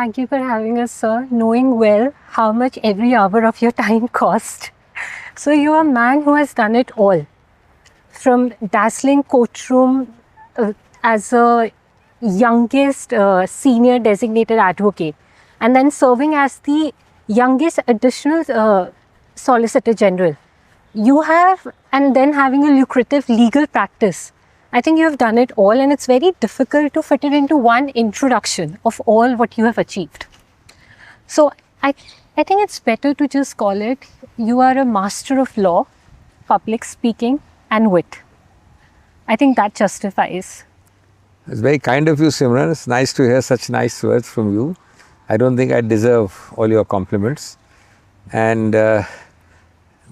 Thank you for having us, sir, knowing well how much every hour of your time cost. So you are a man who has done it all. From dazzling courtroom as a youngest senior designated advocate, and then serving as the youngest additional Solicitor General. You have, and then having a lucrative legal practice. I think you have done it all, and it's very difficult to fit it into one introduction of all what you have achieved. So I think it's better to just call it, you are a master of law, public speaking, and wit. I think that justifies. It's very kind of you, Simran. It's nice to hear such nice words from you. I don't think I deserve all your compliments. And the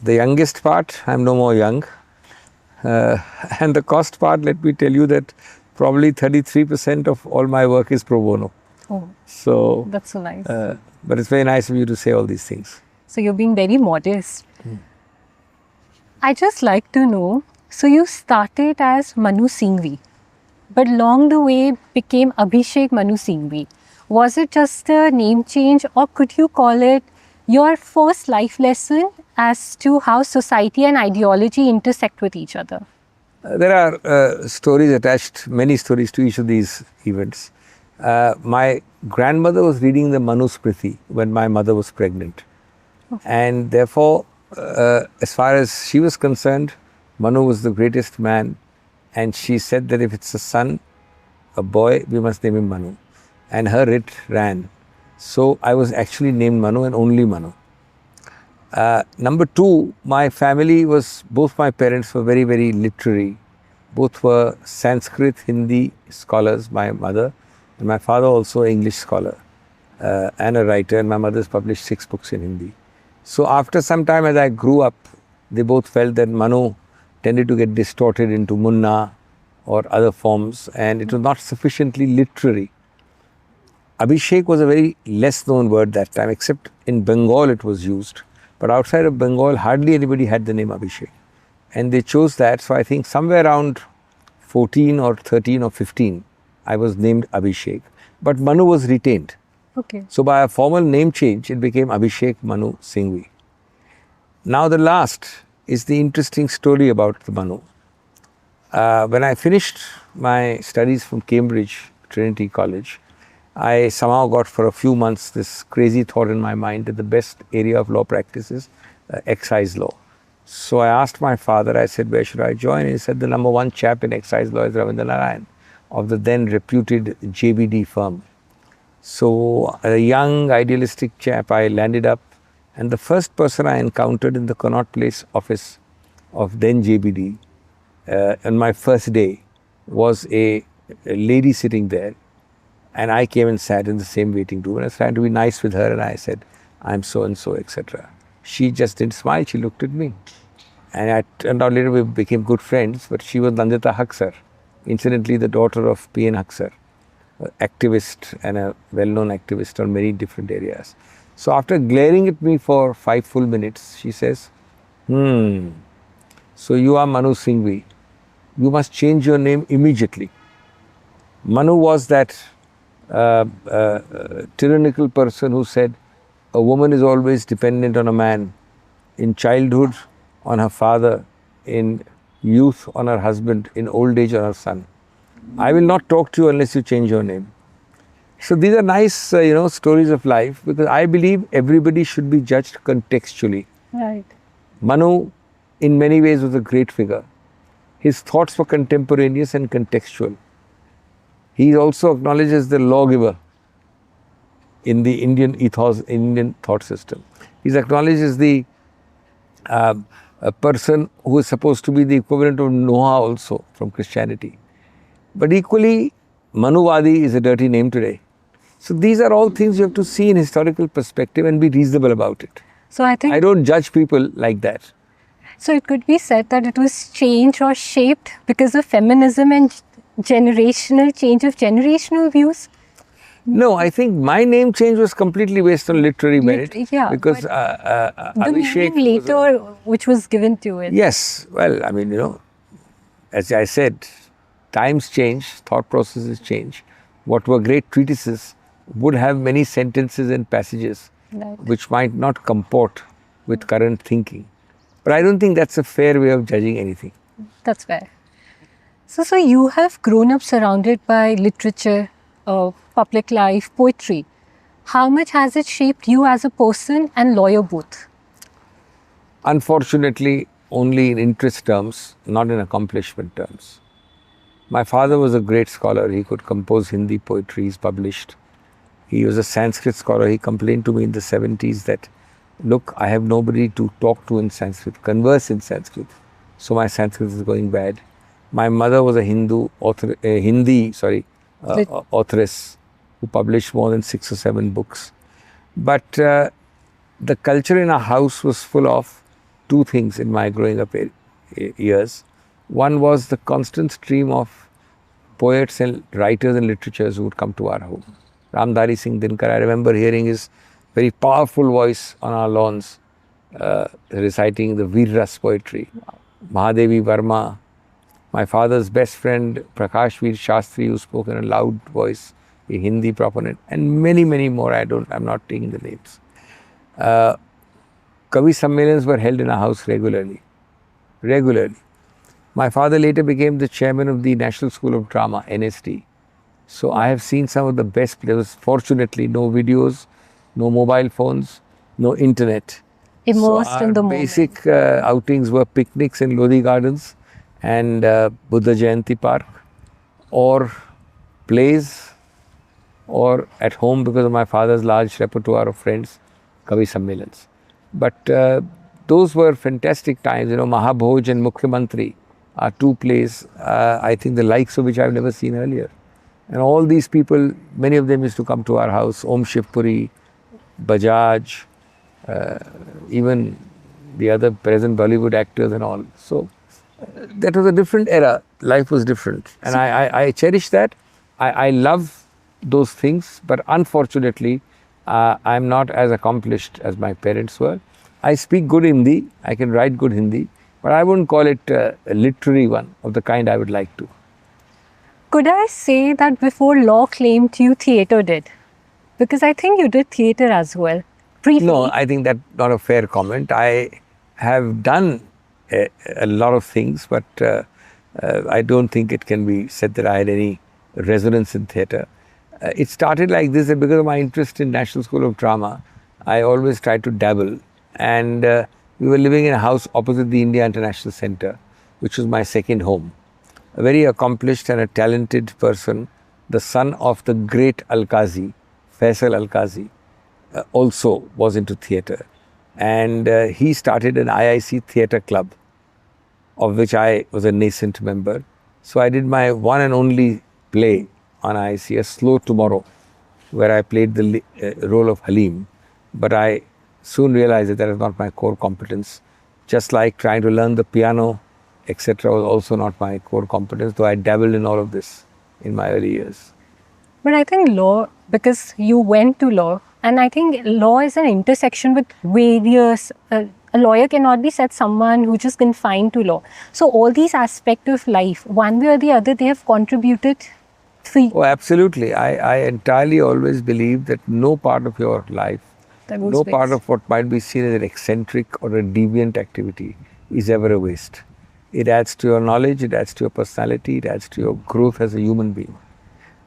youngest part, I'm no more young. And the cost part, let me tell you that probably 33% of all my work is pro bono. Oh, so that's so nice. But it's very nice of you to say all these things. So you're being very modest. I just like to know, so you started as Manu Singhvi, but along the way became Abhishek Manu Singhvi. Was it just a name change, or could you call it your first life lesson as to how society and ideology intersect with each other? There are stories attached, many stories to each of these events. My grandmother was reading the Manusmriti when my mother was pregnant. Okay. And therefore, as far as she was concerned, Manu was the greatest man. And she said that if it's a son, a boy, we must name him Manu. And her writ ran. So I was actually named Manu and only Manu. Number two, my family was, both my parents were very, very literary. Both were Sanskrit, Hindi scholars, my mother, and my father also an English scholar and a writer, and my mother's published 6 books in Hindi. So after some time as I grew up, they both felt that Manu tended to get distorted into Munna or other forms, and it was not sufficiently literary. Abhishek was a very less known word that time, except in Bengal it was used. But outside of Bengal, hardly anybody had the name Abhishek. And they chose that. So I think somewhere around 14 or 13 or 15, I was named Abhishek. But Manu was retained. Okay. So by a formal name change, it became Abhishek Manu Singhvi. Now the last is the interesting story about the Manu. When I finished my studies from Cambridge, Trinity College, I somehow got for a few months this crazy thought in my mind that the best area of law practice is excise law. So I asked my father, I said, where should I join? He said, the number one chap in excise law is Ravindra Narayan of the then reputed JBD firm. So a young idealistic chap, I landed up, and the first person I encountered in the Connaught Place office of then JBD on my first day was a lady sitting there. And I came and sat in the same waiting room, and I was trying to be nice with her, and I said, I'm so-and-so, etc. She just didn't smile, she looked at me. And I turned out later we became good friends, but she was Nandita Haksar, incidentally the daughter of P.N. Haksar, an activist and a well-known activist on many different areas. So after glaring at me for 5 full minutes, she says, so you are Manu Singhvi. You must change your name immediately. Manu was that tyrannical person who said a woman is always dependent on a man, in childhood on her father, in youth on her husband, in old age on her son. I will not talk to you unless you change your name. So these are nice stories of life, because I believe everybody should be judged contextually. Right. Manu in many ways was a great figure. His thoughts were contemporaneous and contextual. He is also acknowledged as the lawgiver in the Indian ethos, Indian thought system. He is acknowledged as the a person who is supposed to be the equivalent of Noah also from Christianity. But equally, Manuvadi is a dirty name today. So these are all things you have to see in historical perspective and be reasonable about it. So I think I don't judge people like that. So it could be said that it was changed or shaped because of feminism and generational change of generational views. No, I think my name change was completely based on literary merit. Yeah, because the Abhishek meaning later which was given to it. Yes, well, I mean, as I said, times change, thought processes change. What were great treatises would have many sentences and passages Right. which might not comport with current thinking. But I don't think that's a fair way of judging anything. That's fair. So you have grown up surrounded by literature, public life, poetry. How much has it shaped you as a person and lawyer both? Unfortunately, only in interest terms, not in accomplishment terms. My father was a great scholar. He could compose Hindi poetry, he's published. He was a Sanskrit scholar. He complained to me in the 70s that, look, I have nobody to talk to in Sanskrit, converse in Sanskrit. So my Sanskrit is going bad. My mother was a authoress who published more than 6 or 7 books. But the culture in our house was full of 2 things in my growing up years. One was the constant stream of poets and writers and literatures who would come to our home. Ramdhari Singh Dinkar, I remember hearing his very powerful voice on our lawns, reciting the Veer Ras poetry. Mahadevi Verma, my father's best friend Prakash Veer Shastri, who spoke in a loud voice, a Hindi proponent, and many, many more. I'm not taking the names. Kavi Sammelans were held in our house regularly. My father later became the chairman of the National School of Drama, NSD. So I have seen some of the best players. Fortunately, no videos, no mobile phones, no internet. Immersed in the moment. Basic outings were picnics in Lodi Gardens and Buddha Jayanti Park, or plays, or at home because of my father's large repertoire of friends, Kavi Sammelans. But those were fantastic times. Mahabhoj and Mukhyamantri are 2 plays, I think the likes of which I've never seen earlier. And all these people, many of them used to come to our house, Om Shivpuri, Bajaj, even the other present Bollywood actors and all. So that was a different era. Life was different. And I cherish that. I love those things, but unfortunately, I'm not as accomplished as my parents were. I speak good Hindi, I can write good Hindi, but I wouldn't call it a literary one of the kind I would like to. Could I say that before law claimed you, theatre did? Because I think you did theatre as well. Briefly. No, I think that's not a fair comment. I have done a lot of things, but I don't think it can be said that I had any resonance in theatre. It started like this, that because of my interest in National School of Drama, I always tried to dabble. And we were living in a house opposite the India International Centre, which was my second home. A very accomplished and a talented person, the son of the great Al-Qazi, Faisal Al-Qazi, also was into theatre. And he started an IIC theatre club, of which I was a nascent member. So I did my one and only play on IIC, A Slow Tomorrow, where I played the role of Halim. But I soon realized that is not my core competence. Just like trying to learn the piano, etc., was also not my core competence, though I dabbled in all of this in my early years. But I think law, because you went to law, and I think law is an intersection with various, a lawyer cannot be said someone who just confined to law. So all these aspects of life, one way or the other, they have contributed for you. Oh, absolutely. I entirely always believe that no part of your life, no part of what might be seen as an eccentric or a deviant activity is ever a waste. It adds to your knowledge, it adds to your personality, it adds to your growth as a human being.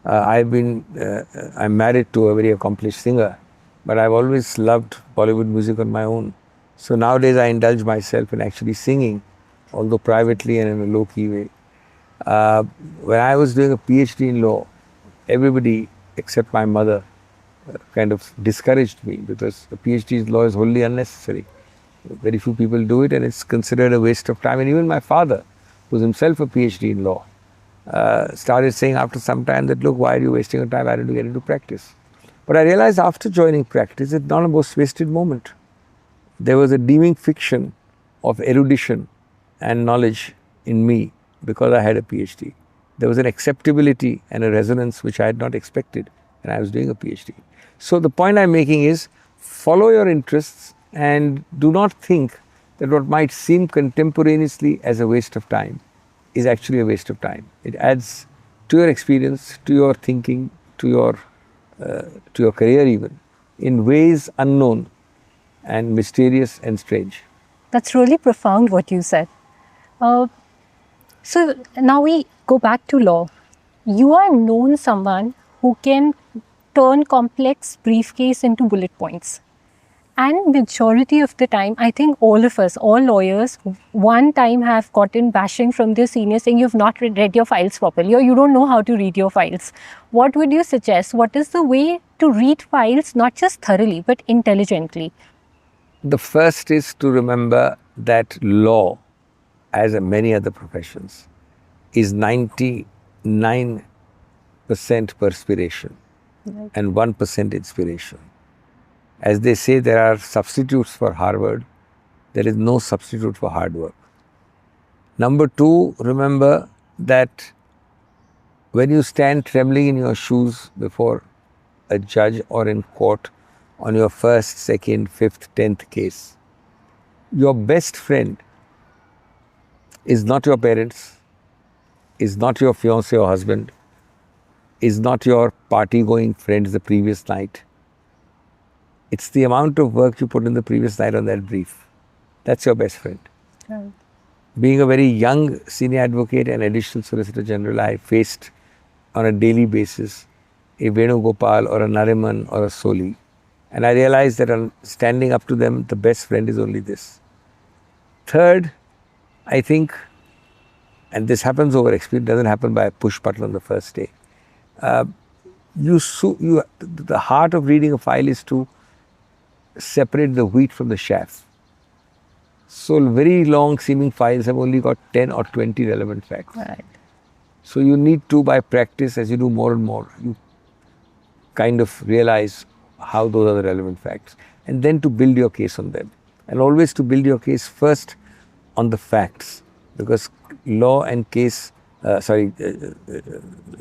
I'm married to a very accomplished singer, but I've always loved Bollywood music on my own. So nowadays I indulge myself in actually singing, although privately and in a low-key way. When I was doing a PhD in law, everybody except my mother kind of discouraged me because a PhD in law is wholly unnecessary. Very few people do it and it's considered a waste of time. And even my father, who was himself a PhD in law, started saying after some time that, look, why are you wasting your time? I don't get into practice. But I realized after joining practice, it's not a most wasted moment. There was a deeming fiction of erudition and knowledge in me because I had a PhD. There was an acceptability and a resonance which I had not expected when I was doing a PhD. So the point I'm making is follow your interests and do not think that what might seem contemporaneously as a waste of time is actually a waste of time. It adds to your experience, to your thinking, to your to your career even, in ways unknown and mysterious and strange. That's really profound what you said. Uh, so now we go back to law. You are known someone who can turn complex briefcase into bullet points. And majority of the time, I think all of us, all lawyers, one time have gotten bashing from their seniors saying you've not read your files properly or you don't know how to read your files. What would you suggest? What is the way to read files, not just thoroughly, but intelligently? The first is to remember that law, as in many other professions, is 99% perspiration and 1% inspiration. As they say, there are substitutes for Harvard. There is no substitute for hard work. Number two, remember that when you stand trembling in your shoes before a judge or in court on your first, second, fifth, 10th case, your best friend is not your parents, is not your fiancé or husband, is not your party-going friends the previous night. It's the amount of work you put in the previous night on that brief. That's your best friend. Right. Being a very young senior advocate and additional solicitor general, I faced on a daily basis a Venugopal or a Nariman or a Soli. And I realized that on standing up to them, the best friend is only this. Third, I think, and this happens over experience, doesn't happen by a push button on the first day. The heart of reading a file is to separate the wheat from the chaff. So very long seeming files have only got 10 or 20 relevant facts. Right. So you need to, by practice, as you do more and more, you kind of realize how those are the relevant facts, and then to build your case on them. And always to build your case first on the facts, because law and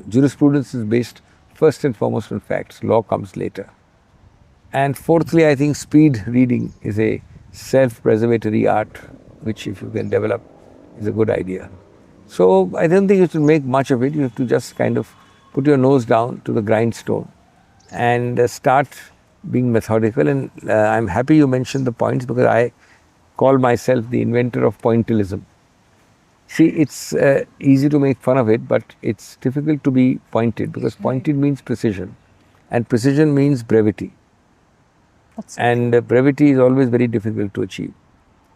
jurisprudence is based first and foremost on facts. Law comes later. And fourthly, I think speed reading is a self-preservatory art, which if you can develop is a good idea. So I don't think you should make much of it. You have to just kind of put your nose down to the grindstone and start being methodical. And I'm happy you mentioned the points, because I call myself the inventor of pointillism. See, it's easy to make fun of it, but it's difficult to be pointed, because pointed means precision, and precision means brevity. And brevity is always very difficult to achieve.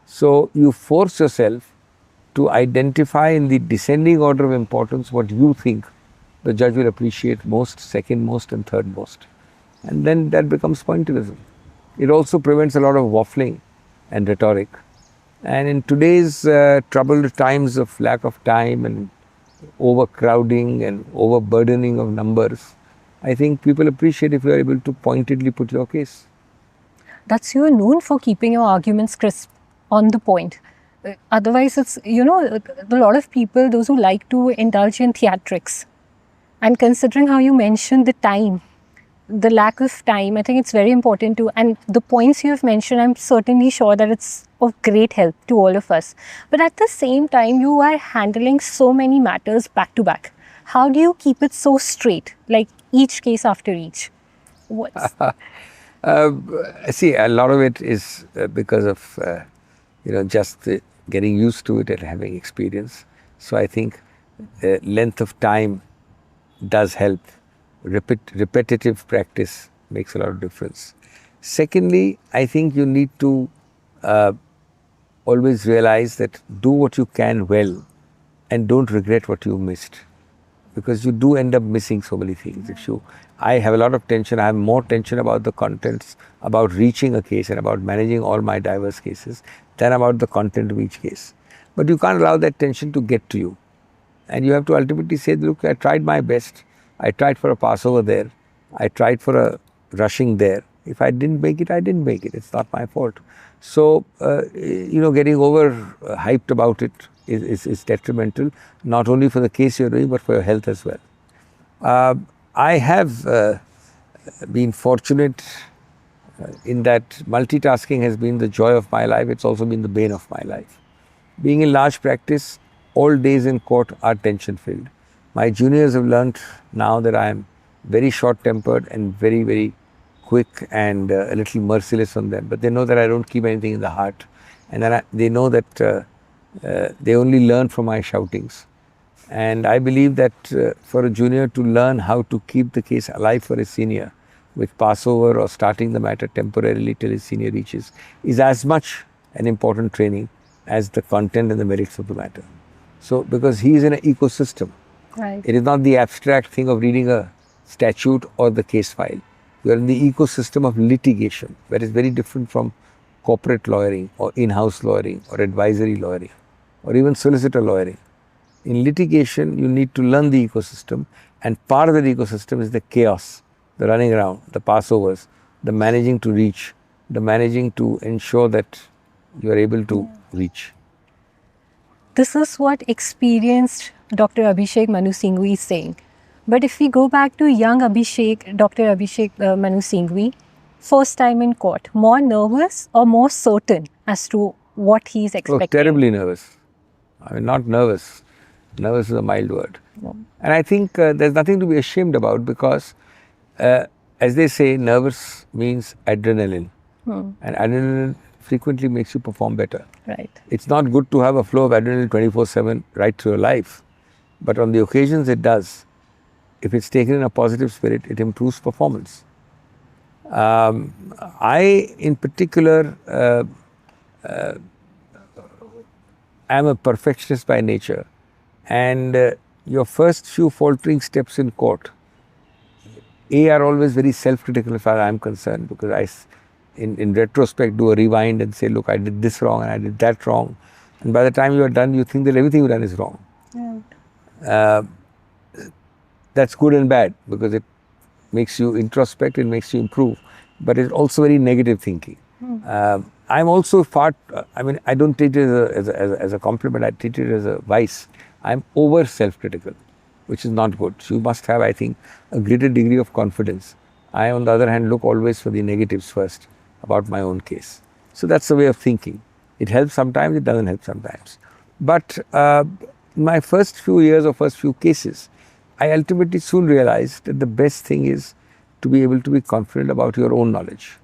So you force yourself to identify in the descending order of importance what you think the judge will appreciate most, second most, and third most. And then that becomes pointillism. It also prevents a lot of waffling and rhetoric. And in today's troubled times of lack of time and overcrowding and overburdening of numbers, I think people appreciate if you are able to pointedly put your case. That's you are known for keeping your arguments crisp, on the point. Otherwise, it's, a lot of people, those who like to indulge in theatrics. And considering how you mentioned the time, the lack of time, I think it's very important to, and the points you have mentioned, I'm certainly sure that it's of great help to all of us. But at the same time, you are handling so many matters back to back. How do you keep it so straight, like each case after each? See, a lot of it is because of, just getting used to it and having experience. So I think length of time does help. Repetitive practice makes a lot of difference. Secondly, I think you need to always realize that do what you can well and don't regret what you missed, because you do end up missing so many things. I have a lot of tension. I have more tension about the contents, about reaching a case and about managing all my diverse cases than about the content of each case. But you can't allow that tension to get to you. And you have to ultimately say, look, I tried my best. I tried for a Passover there. I tried for a rushing there. If I didn't make it, I didn't make it. It's not my fault. So, getting over hyped about it is detrimental, not only for the case you're doing, but for your health as well. I have been fortunate in that multitasking has been the joy of my life. It's also been the bane of my life. Being in large practice, all days in court are tension filled. My juniors have learnt now that I am very short-tempered and very, very quick and a little merciless on them. But they know that I don't keep anything in the heart. And then they know that they only learn from my shoutings. And I believe that for a junior to learn how to keep the case alive for a senior with passover or starting the matter temporarily till his senior reaches is as much an important training as the content and the merits of the matter. So, because he is in an ecosystem. Right. It is not the abstract thing of reading a statute or the case file. You are in the ecosystem of litigation, that is very different from corporate lawyering or in-house lawyering or advisory lawyering or even solicitor lawyering. In litigation, you need to learn the ecosystem, and part of that ecosystem is the chaos, the running around, the passovers, the managing to reach, the managing to ensure that you are able to reach. This is what experienced Dr. Abhishek Manu Singhvi is saying. But if we go back to young Abhishek, Dr. Abhishek Manu Singhvi, first time in court, more nervous or more certain as to what he is expecting? Oh, terribly nervous. I mean, not nervous. Nervous is a mild word. No. And I think there's nothing to be ashamed about because, as they say, nervous means adrenaline. And adrenaline frequently makes you perform better. Right. It's not good to have a flow of adrenaline 24/7 right through your life. But on the occasions it does. If it's taken in a positive spirit, it improves performance. I, in particular, am a perfectionist by nature. And your first few faltering steps in court, are always very self-critical as far as I'm concerned, because I, in retrospect, do a rewind and say, look, I did this wrong and I did that wrong. And by the time you are done, you think that everything you've done is wrong. Yeah. That's good and bad because it makes you introspect, it makes you improve. But it's also very negative thinking. I'm also I don't treat it as a compliment, I treat it as a vice. I'm over self-critical, which is not good. So you must have, I think, a greater degree of confidence. I, on the other hand, look always for the negatives first about my own case. So that's the way of thinking. It helps sometimes, it doesn't help sometimes. But in my first few years or first few cases, I ultimately soon realized that the best thing is to be able to be confident about your own knowledge.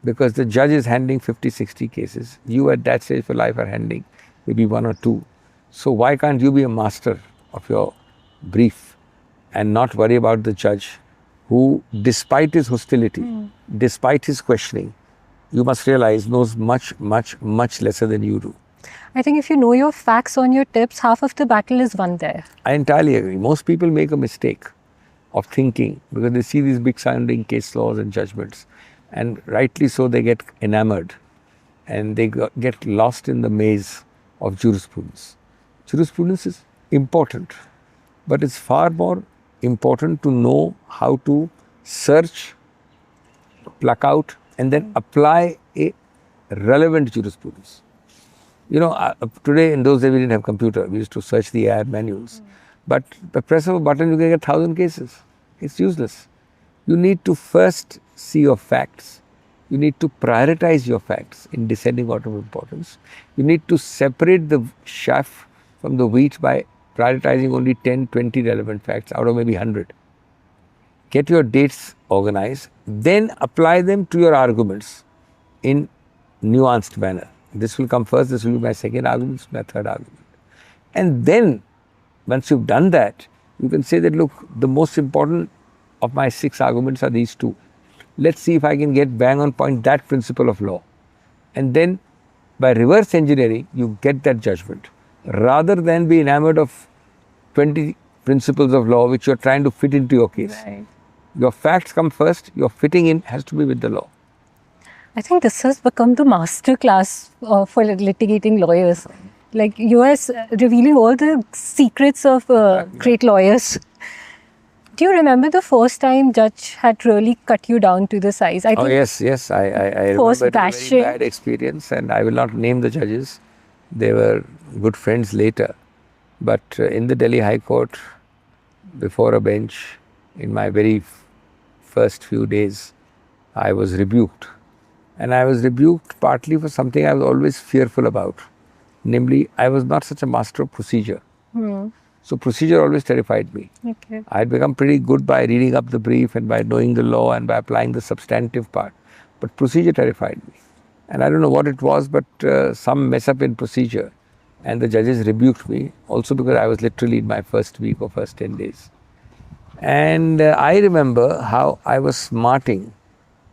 Because the judge is handling 50, 60 cases. You at that stage of your life are handling maybe 1 or 2. So why can't you be a master of your brief and not worry about the judge who, despite his hostility, despite his questioning, you must realize knows much, much, much lesser than you do. I think if you know your facts on your tips, half of the battle is won there. I entirely agree. Most people make a mistake of thinking because they see these big sounding case laws and judgments, and rightly so they get enamored and they get lost in the maze of jurisprudence. Jurisprudence is important, but it's far more important to know how to search, pluck out, and then apply a relevant jurisprudence. You know, today, in those days, we didn't have computer. We used to search the AI manuals. But the press of a button, you can get 1,000 cases. It's useless. You need to first see your facts. You need to prioritize your facts in descending order of importance. You need to separate the chaff from the wheat by prioritizing only 10, 20 relevant facts out of maybe 100. Get your dates organized, then apply them to your arguments in nuanced manner. This will come first, this will be my second argument, this will be my third argument. And then, once you've done that, you can say that, look, the most important of my 6 arguments are these 2. Let's see if I can get bang on point that principle of law. And then, by reverse engineering, you get that judgment. Rather than be enamored of 20 principles of law which you're trying to fit into your case. Right. Your facts come first, your fitting in has to be with the law. I think this has become the master class for litigating lawyers. Like you are revealing all the secrets of great lawyers. Do you remember the first time judge had really cut you down to the size? I think Yes. I remember it was a very bad experience, and I will not name the judges. They were good friends later. But in the Delhi High Court, before a bench, in my very first few days, I was rebuked. And I was rebuked partly for something I was always fearful about. Namely, I was not such a master of procedure. So procedure always terrified me. Okay. I had become pretty good by reading up the brief and by knowing the law and by applying the substantive part. But procedure terrified me. And I don't know what it was, but some mess up in procedure. And the judges rebuked me, also because I was literally in my first week or first 10 days. And I remember how I was smarting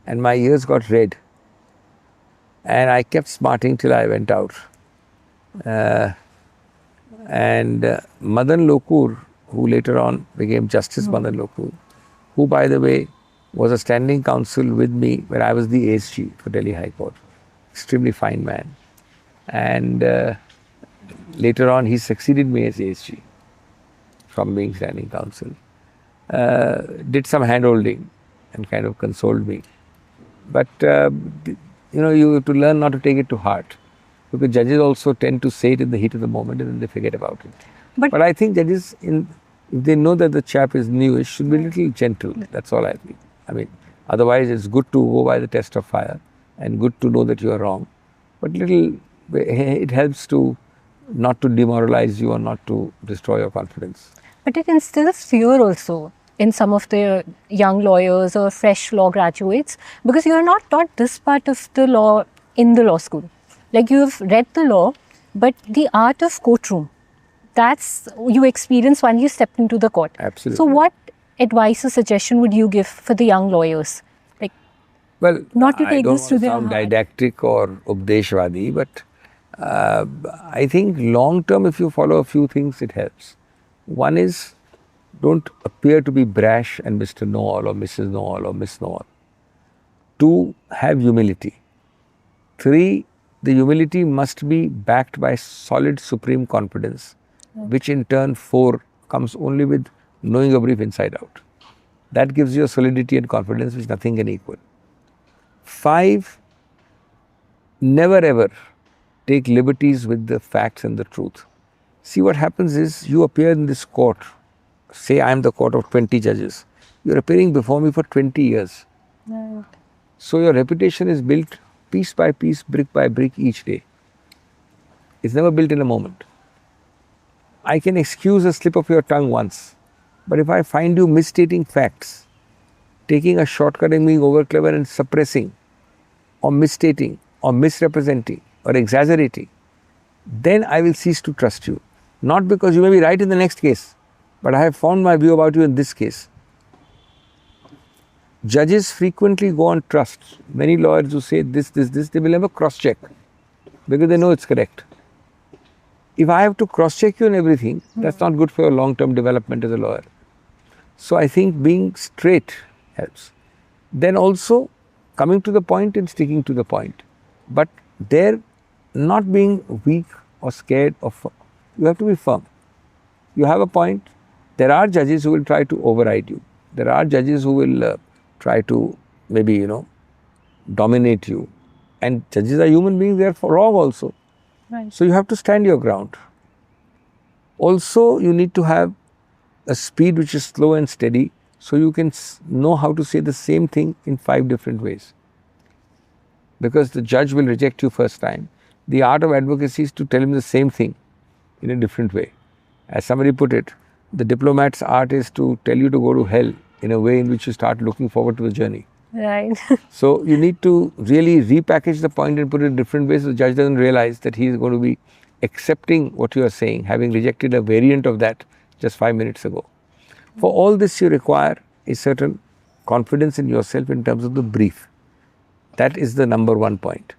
and my ears got red. And I kept smarting till I went out. Madan Lokur, who later on became Justice Madan Lokur, who by the way was a standing counsel with me when I was the ASG for Delhi High Court, extremely fine man. And later on he succeeded me as ASG from being standing counsel. Did some hand-holding and kind of consoled me. But you have to learn not to take it to heart, because judges also tend to say it in the heat of the moment and then they forget about it. But I think judges, if they know that the chap is newish, should be a little gentle. That's all I think. I mean, otherwise it's good to go by the test of fire and good to know that you are wrong. But it helps to not to demoralize you or not to destroy your confidence. But it instills fear also in some of the young lawyers or fresh law graduates, because you are not taught this part of the law in the law school. Like, you have read the law, but the art of courtroom, that's you experience when you step into the court. Absolutely. So what advice or suggestion would you give for the young lawyers? Like, well, not to take this to their sound heart. didactic or updeshwadi, but I think long term, if you follow a few things, it helps. One is, don't appear to be brash and Mr. Know-all or Mrs. Know-all or Miss Know-all. 2, have humility. 3, the humility must be backed by solid supreme confidence, which in turn 4 comes only with knowing a brief inside out. That gives you a solidity and confidence which nothing can equal. 5, never ever take liberties with the facts and the truth. See, what happens is, you appear in this court, say I am the court of 20 judges, you are appearing before me for 20 years. Right. So your reputation is built piece by piece, brick by brick each day. It's never built in a moment. I can excuse a slip of your tongue once, but if I find you misstating facts, taking a shortcut and being over clever and suppressing or misstating or misrepresenting or exaggerating, then I will cease to trust you. Not because you may be right in the next case, but I have formed my view about you in this case. Judges frequently go on trust. Many lawyers who say this, they will never cross-check because they know it's correct. If I have to cross-check you in everything, that's not good for your long-term development as a lawyer. So I think being straight helps. Then also coming to the point and sticking to the point. But there, not being weak or scared of, you have to be firm. You have a point. There are judges who will try to override you. There are judges who will try to maybe, dominate you. And judges are human beings, they are wrong also. Right. So you have to stand your ground. Also, you need to have a speed which is slow and steady, so you can know how to say the same thing in 5 different ways. Because the judge will reject you first time. The art of advocacy is to tell him the same thing in a different way. As somebody put it, the diplomat's art is to tell you to go to hell in a way in which you start looking forward to the journey. Right. So you need to really repackage the point and put it in different ways so the judge doesn't realize that he is going to be accepting what you are saying, having rejected a variant of that just 5 minutes ago. For all this, you require a certain confidence in yourself in terms of the brief. That is the number 1 point.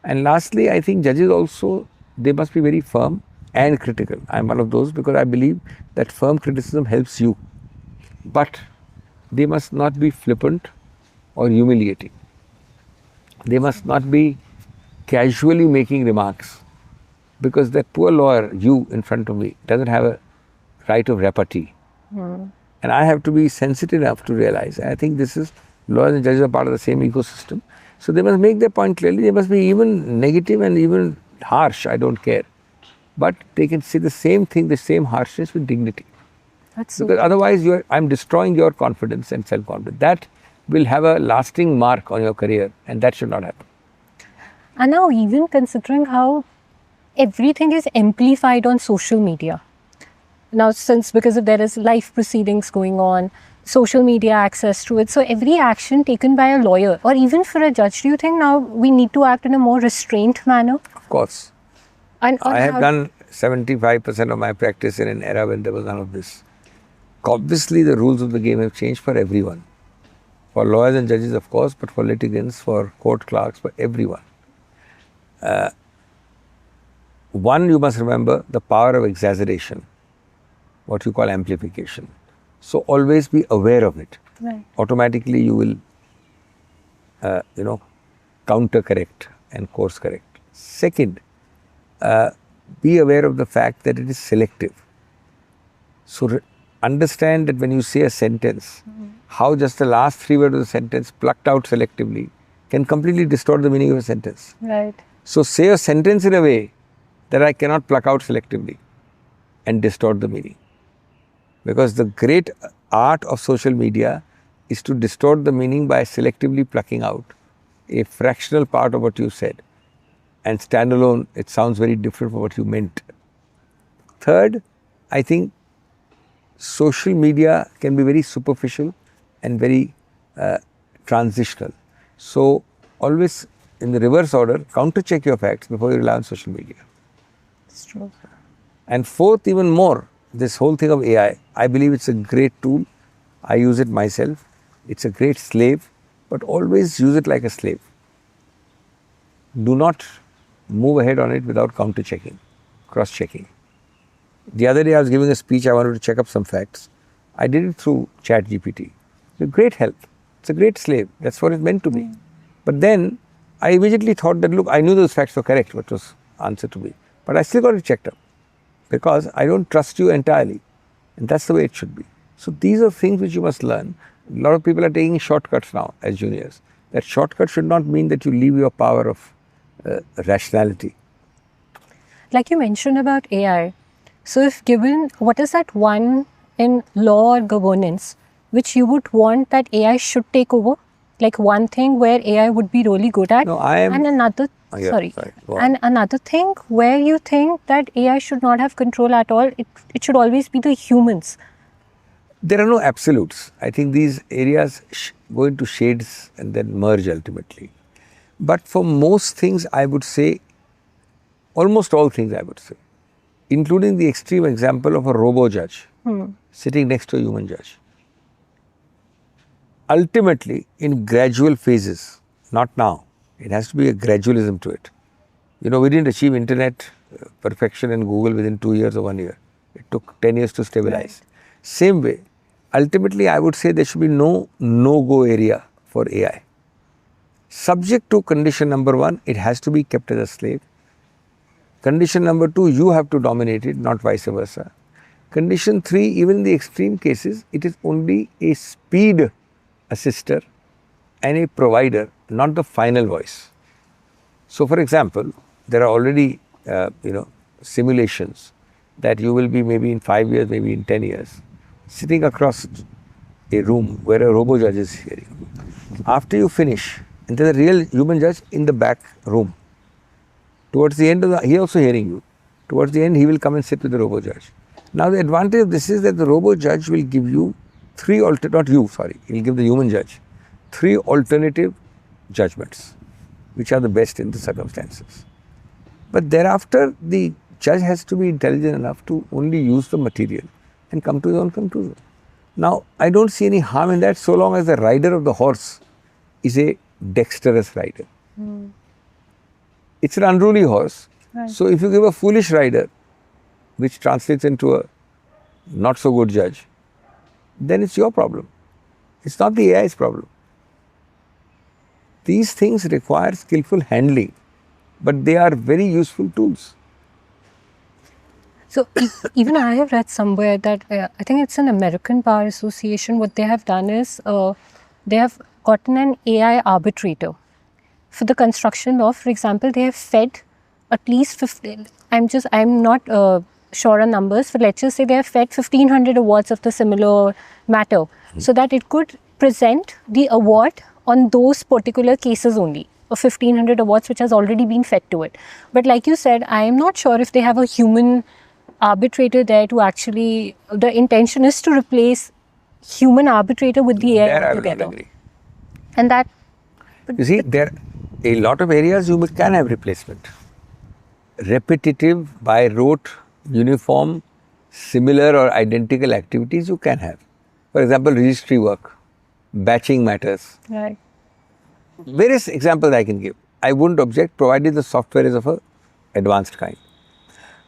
And lastly, I think judges also, they must be very firm and critical. I am one of those because I believe that firm criticism helps you. But they must not be flippant or humiliating. They must not be casually making remarks, because that poor lawyer, you in front of me, doesn't have a right of repartee. And I have to be sensitive enough to realize, I think this is, lawyers and judges are part of the same ecosystem. So they must make their point clearly. They must be even negative and even harsh, I don't care. But they can say the same thing, the same harshness with dignity. That's Because otherwise I'm destroying your confidence and self-confidence. That will have a lasting mark on your career, and that should not happen. And now, even considering how everything is amplified on social media, now since because of there is life proceedings going on, social media access to it, so every action taken by a lawyer or even for a judge, do you think now we need to act in a more restrained manner? Of course. And I have done 75% of my practice in an era when there was none of this. Obviously, the rules of the game have changed for everyone. For lawyers and judges, of course, but for litigants, for court clerks, for everyone. One, you must remember the power of exaggeration, what you call amplification. So always be aware of it. Right. Automatically you will, counter correct and course correct. Second, be aware of the fact that it is selective. So understand that when you say a sentence, how just the last 3 words of the sentence plucked out selectively can completely distort the meaning of a sentence. Right. So say a sentence in a way that I cannot pluck out selectively and distort the meaning. Because the great art of social media is to distort the meaning by selectively plucking out a fractional part of what you said. And standalone, it sounds very different from what you meant. Third, I think social media can be very superficial and very transitional. So always in the reverse order, counter check your facts before you rely on social media. It's true. And fourth, even more, this whole thing of AI, I believe it's a great tool. I use it myself. It's a great slave, but always use it like a slave. Do not move ahead on it without counter checking, cross checking. The other day I was giving a speech, I wanted to check up some facts. I did it through ChatGPT. It's a great help. It's a great slave. That's what it's meant to be. But then I immediately thought that, look, I knew those facts were correct, what was answer to be. But I still got it checked up because I don't trust you entirely. And that's the way it should be. So these are things which you must learn. A lot of people are taking shortcuts now as juniors. That shortcut should not mean that you leave your power of rationality. Like you mentioned about AI, so if given, what is that one in law or governance which you would want that AI should take over? Like one thing where AI would be really good at, No, I am. and another, and another thing where you think that AI should not have control at all, it should always be the humans. There are no absolutes. I think these areas go into shades and then merge ultimately. But for most things, I would say, almost all things I would say, including the extreme example of a robo-judge sitting next to a human judge. Ultimately, in gradual phases, not now, it has to be a gradualism to it. You know, we didn't achieve internet perfection in Google within 2 years or 1 year. It took 10 years to stabilize. Right. Same way, ultimately, I would say there should be no no-go area for AI. Subject to condition number 1, it has to be kept as a slave. Condition number 2, you have to dominate it, not vice versa. Condition 3, even in the extreme cases, it is only a speed assister and a provider, not the final voice. So, for example, there are already simulations that you will be maybe in 5 years, maybe in 10 years, sitting across a room where a robo-judge is hearing. After you finish, and there's a real human judge in the back room. Towards the end of he also hearing you. Towards the end, he will come and sit with the robo-judge. Now, the advantage of this is that the robo-judge will give you he'll give the human judge 3 alternative judgments, which are the best in the circumstances. But thereafter, the judge has to be intelligent enough to only use the material and come to his own conclusion. Now, I don't see any harm in that so long as the rider of the horse is a dexterous rider. It's an unruly horse. Right. So, if you give a foolish rider, which translates into a not so good judge, then it's your problem. It's not the AI's problem. These things require skillful handling, but they are very useful tools. So, even I have read somewhere that I think it's an American Bar Association, what they have done is they have gotten an AI arbitrator. For the construction law, for example, they have fed at least 15, I'm not sure on numbers, but let's just say they have fed 1500 awards of the similar matter, so that it could present the award on those particular cases only, of 1500 awards which has already been fed to it. But like you said, I am not sure if they have a human arbitrator there to actually, the intention is to replace human arbitrator with the AI There I will not altogether. agree. And that, You see, there a lot of areas you can have replacement. Repetitive, by rote, uniform, similar or identical activities you can have. For example, registry work, batching matters. right. Various examples I can give. I wouldn't object provided the software is of a advanced kind.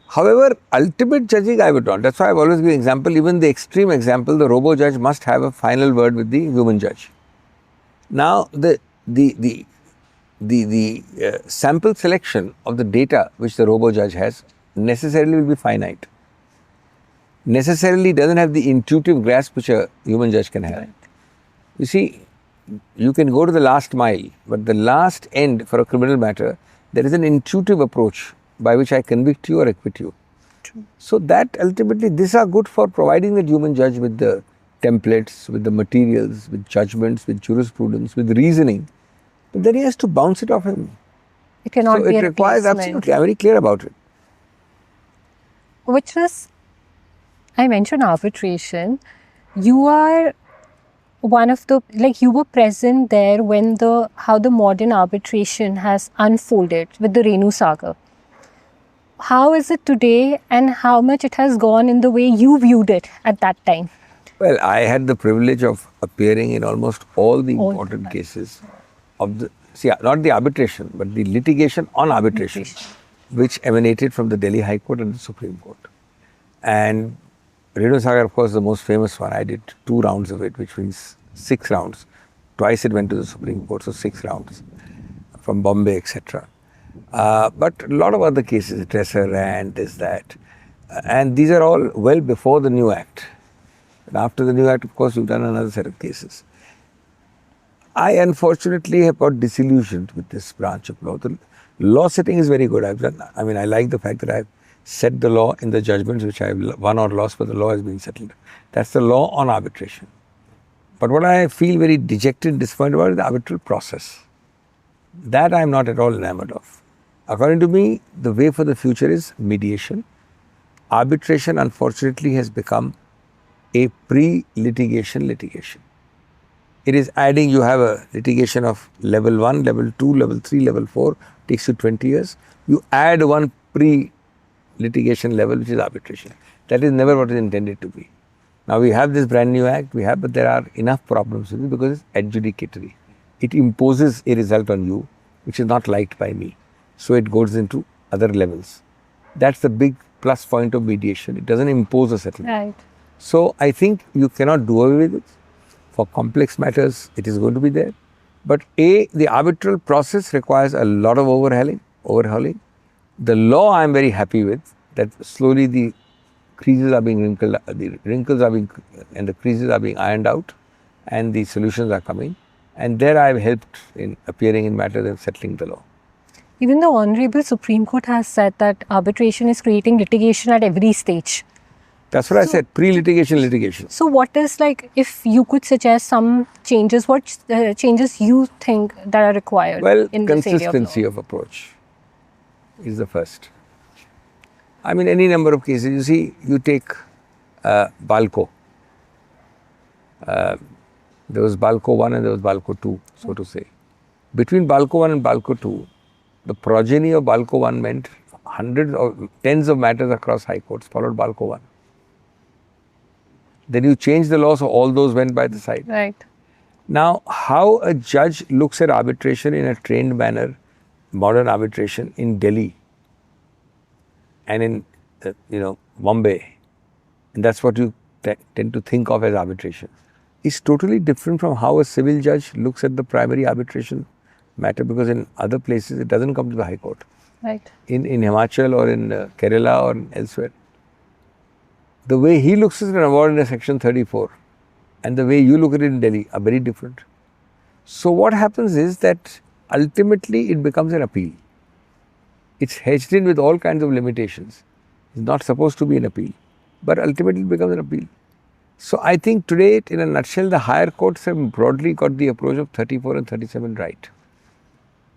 However, ultimate judging I would not. That's why I've always given example, even the extreme example, the robo judge must have a final word with the human judge. Now, the sample selection of the data which the robo judge has necessarily will be finite. Necessarily doesn't have the intuitive grasp which a human judge can have. Right. You see, you can go to the last mile, but the last end for a criminal matter, there is an intuitive approach by which I convict you or acquit you. True. So that ultimately, these are good for providing the human judge with the templates, with the materials, with judgments, with jurisprudence, with reasoning. But then he has to bounce it off him. It cannot So be it a requires, replacement. absolutely, I'm very clear about it. Which was, I mentioned arbitration. You are one of the, like, you were present there when how the modern arbitration has unfolded with the Renu saga. How is it today, and how much it has gone in the way you viewed it at that time? Well, I had the privilege of appearing in almost all the important cases of the, not the arbitration, but the litigation on arbitration, which emanated from the Delhi High Court and the Supreme Court. And Renu Sagar, of course, the most famous one. I did 2 rounds of it, which means 6 rounds. Twice it went to the Supreme Court, so 6 rounds from Bombay, etc. But a lot of other cases, Tresser and this, that. And these are all well before the new act. And after the new act, of course, you've done another set of cases. I unfortunately have got disillusioned with this branch of law. The law setting is very good. I like the fact that I've set the law in the judgments which I've won or lost, but the law has been settled. That's the law on arbitration. But what I feel very dejected and disappointed about is the arbitral process. That I'm not at all enamored of. According to me, the way for the future is mediation. Arbitration, unfortunately, has become a pre-litigation litigation. It is adding, you have a litigation of level 1, level 2, level 3, level 4, takes you 20 years. You add one pre-litigation level, which is arbitration. That is never what is intended to be. Now we have this brand new act, but there are enough problems with it because it's adjudicatory. It imposes a result on you, which is not liked by me. So it goes into other levels. That's the big plus point of mediation. It doesn't impose a settlement. Right. So I think you cannot do away with it. For complex matters, it is going to be there. But the arbitral process requires a lot of overhauling. The law I am very happy with, that slowly the creases are being wrinkled, the wrinkles are being, and the creases are being ironed out, and the solutions are coming. And there I have helped in appearing in matters and settling the law. Even the Honorable Supreme Court has said that arbitration is creating litigation at every stage. That's what I said, pre-litigation litigation. So what is, like, if you could suggest some changes, what changes you think that are required in this area of law? Consistency of approach is the first. I mean, any number of cases. You see, you take Balco. There was Balco 1 and there was Balco 2, so to say. Between Balco 1 and Balco 2, the progeny of Balco 1 meant hundreds or tens of matters across high courts followed Balco 1. Then you change the law, so all those went by the side. Right. Now, how a judge looks at arbitration in a trained manner, modern arbitration in Delhi and in Bombay, and that's what you tend to think of as arbitration, is totally different from how a civil judge looks at the primary arbitration matter, because in other places it doesn't come to the High Court. Right. In Himachal or in Kerala or elsewhere, the way he looks at an award in a section 34 and the way you look at it in Delhi are very different. So what happens is that ultimately it becomes an appeal. It's hedged in with all kinds of limitations. It's not supposed to be an appeal, but ultimately it becomes an appeal. So I think today, in a nutshell, the higher courts have broadly got the approach of 34 and 37 right.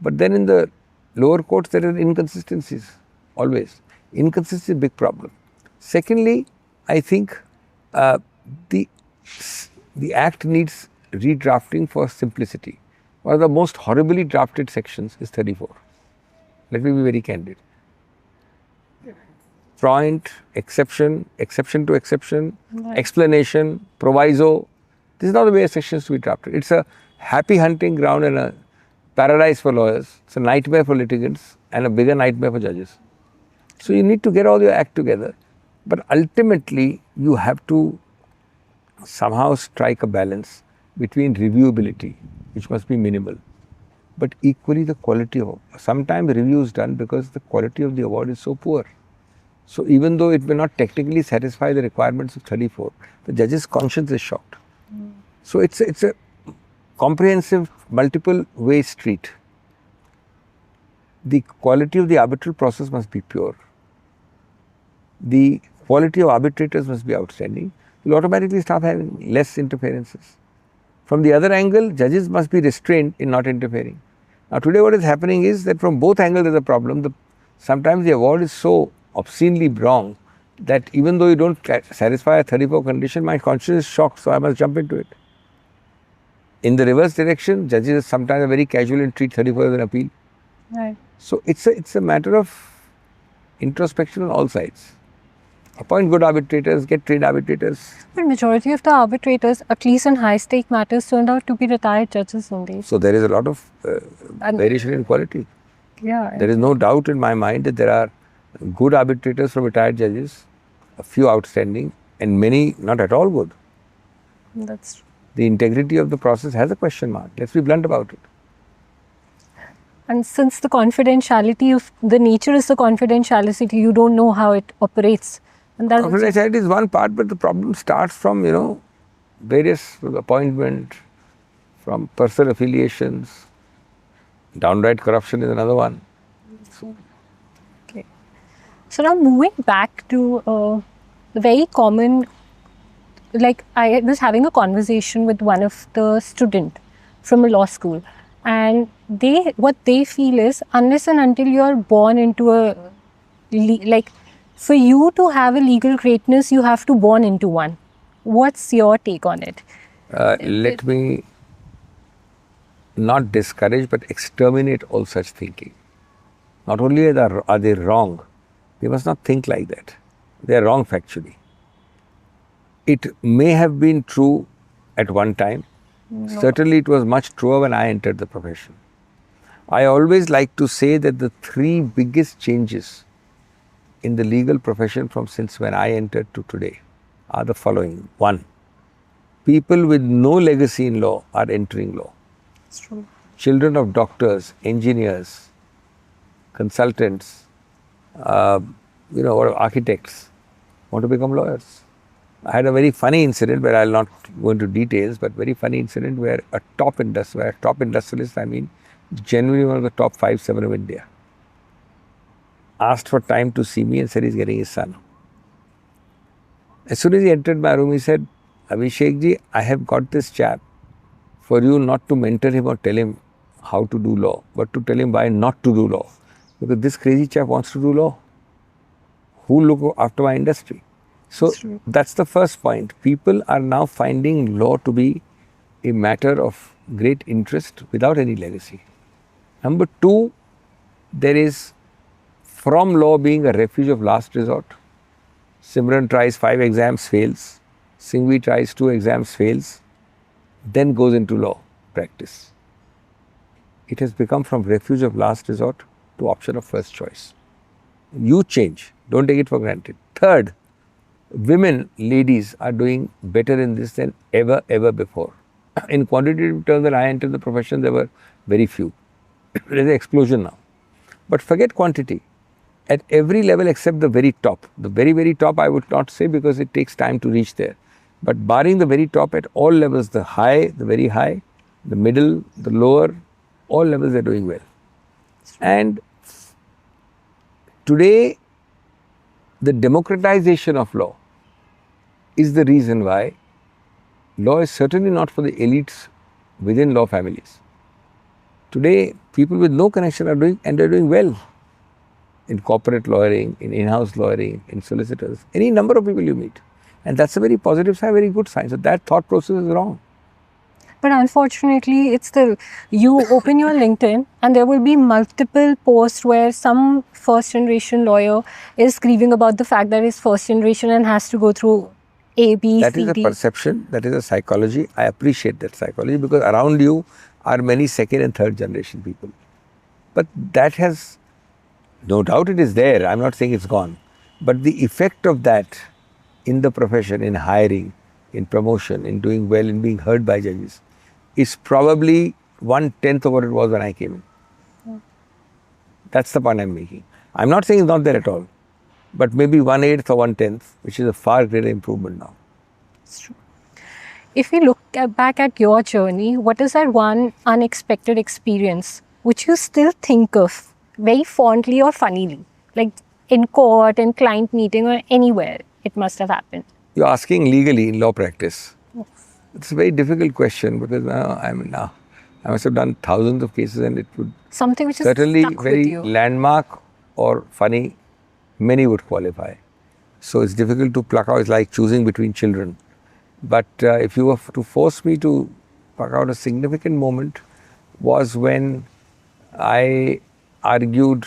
But then in the lower courts, there are inconsistencies, always. Inconsistency is a big problem. Secondly, I think the the Act needs redrafting for simplicity. One of the most horribly drafted sections is 34. Let me be very candid. Point, exception, exception to exception, explanation, proviso. This is not the way a section is to be drafted. It's a happy hunting ground and a paradise for lawyers. It's a nightmare for litigants and a bigger nightmare for judges. So you need to get all your act together. But ultimately, you have to somehow strike a balance between reviewability, which must be minimal, but equally the quality of. Sometimes review is done because the quality of the award is so poor. So even though it may not technically satisfy the requirements of 34, the judge's conscience is shocked. So it's a comprehensive, multiple way street. The quality of the arbitral process must be pure. The quality of arbitrators must be outstanding. You'll automatically start having less interferences. From the other angle, judges must be restrained in not interfering. Now today what is happening is that from both angles there is a problem. Sometimes the award is so obscenely wrong that even though you don't satisfy a 34 condition, my conscience is shocked, so I must jump into it. In the reverse direction, judges sometimes are very casual and treat 34 as an appeal. Right. So it's a matter of introspection on all sides. Appoint good arbitrators, get trained arbitrators. But majority of the arbitrators, at least in high-stake matters, turned out to be retired judges only. So there is a lot of variation in quality. Yeah. There is no doubt in my mind that there are good arbitrators from retired judges, a few outstanding, and many not at all good. That's true. The integrity of the process has a question mark. Let's be blunt about it. And since the confidentiality of the nature is the confidentiality, you don't know how it operates. And that's confidentiality is one part, but the problem starts from, various appointment, from personal affiliations, downright corruption is another one. Okay. So now moving back to the very common, like I was having a conversation with one of the student from a law school, and what they feel is unless and until you are born into a, like for you to have a legal greatness, you have to born into one. What's your take on it? Let me not discourage but exterminate all such thinking. Not only are they wrong, they must not think like that. They are wrong factually. It may have been true at one time. No. Certainly it was much truer when I entered the profession. I always like to say that the three biggest changes in the legal profession from since when I entered to today are the following. One, people with no legacy in law are entering law. That's true. Children of doctors, engineers, consultants, architects want to become lawyers. I had a very funny incident where I'll not go into details, but very funny incident where a top industrialist, I mean, genuinely one of the top 5-7 of India, asked for time to see me and said he's getting his son. As soon as he entered my room, he said, Abhishek ji, I have got this chap for you not to mentor him or tell him how to do law, but to tell him why not to do law. Because this crazy chap wants to do law. Who look after my industry? So that's the first point. People are now finding law to be a matter of great interest without any legacy. Number two, there is from law being a refuge of last resort. Simran tries 5 exams, fails. Singhvi tries 2 exams, fails. Then goes into law practice. It has become from refuge of last resort to option of first choice. You change. Don't take it for granted. Third, women, ladies are doing better in this than ever before. In quantitative terms, when I entered the profession, there were very few. There is an explosion now. But forget quantity. At every level except the very top. The very top I would not say because it takes time to reach there. But barring the very top, at all levels, the high, the very high, the middle, the lower, all levels are doing well. And today, the democratization of law is the reason why law is certainly not for the elites within law families. Today, people with no connection are doing, and they're doing well. in corporate lawyering, in in-house lawyering, in solicitors, any number of people you meet. And that's a very positive sign, very good sign. So that thought process is wrong. But unfortunately, you open your LinkedIn and there will be multiple posts where some first generation lawyer is grieving about the fact that he's first generation and has to go through A, B, That C, is a D. perception, that is a psychology. I appreciate that psychology because around you are many second and third generation people. But that has, no doubt it is there, I'm not saying it's gone. But the effect of that in the profession, in hiring, in promotion, in doing well, in being heard by judges, is probably 1/10 of what it was when I came in. That's the point I'm making. I'm not saying it's not there at all, but maybe 1/8 or 1/10, which is a far greater improvement now. It's true. If we look back at your journey, what is that one unexpected experience which you still think of very fondly or funnily? Like in court, in client meeting or anywhere it must have happened. You're asking legally in law practice. Yes. It's a very difficult question because now I must have done thousands of cases and it would something which is certainly stuck very with you. Landmark or funny, many would qualify. So it's difficult to pluck out. It's like choosing between children. But if you were to force me to pluck out a significant moment, was when I argued.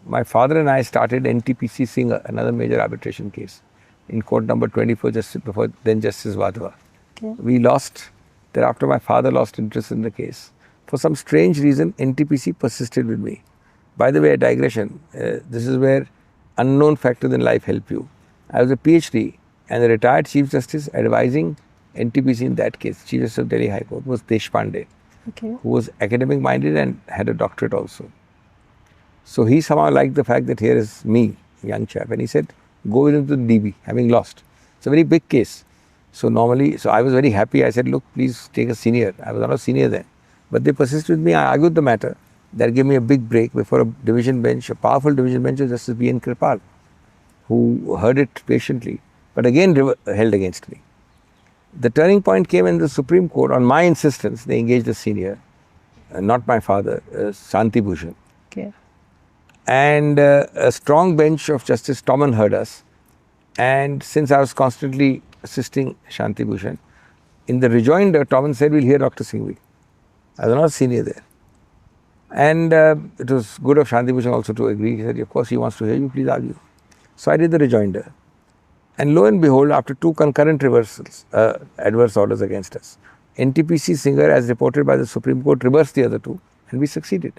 My father and I started NTPC Singer, another major arbitration case, in court number 24, just before then Justice Wadhwa. Okay. We lost. Thereafter, my father lost interest in the case. For some strange reason, NTPC persisted with me. By the way, a digression. This is where unknown factors in life help you. I was a PhD and the retired Chief Justice advising NTPC in that case, Chief Justice of Delhi High Court, was Deshpande, okay, who was academic minded and had a doctorate also. So he somehow liked the fact that here is me, young chap, and he said, go with him to the DB, having lost. It's a very big case. So I was very happy. I said, look, please take a senior. I was not a senior then. But they persisted with me. I argued the matter. That gave me a big break before a division bench, a powerful division bench of Justice B.N. Kripal, who heard it patiently, but again held against me. The turning point came in the Supreme Court. On my insistence, they engaged a senior, not my father, Shanti Bhushan. Okay. And a strong bench of Justice Tommen heard us. And since I was constantly assisting Shanti Bhushan, in the rejoinder, Tommen said, we'll hear Dr. Singhvi. I was not a senior there. And it was good of Shanti Bhushan also to agree. He said, of course, he wants to hear you, please argue. So I did the rejoinder. And lo and behold, after two concurrent reversals, adverse orders against us, NTPC Singer, as reported by the Supreme Court, reversed the other two, and we succeeded.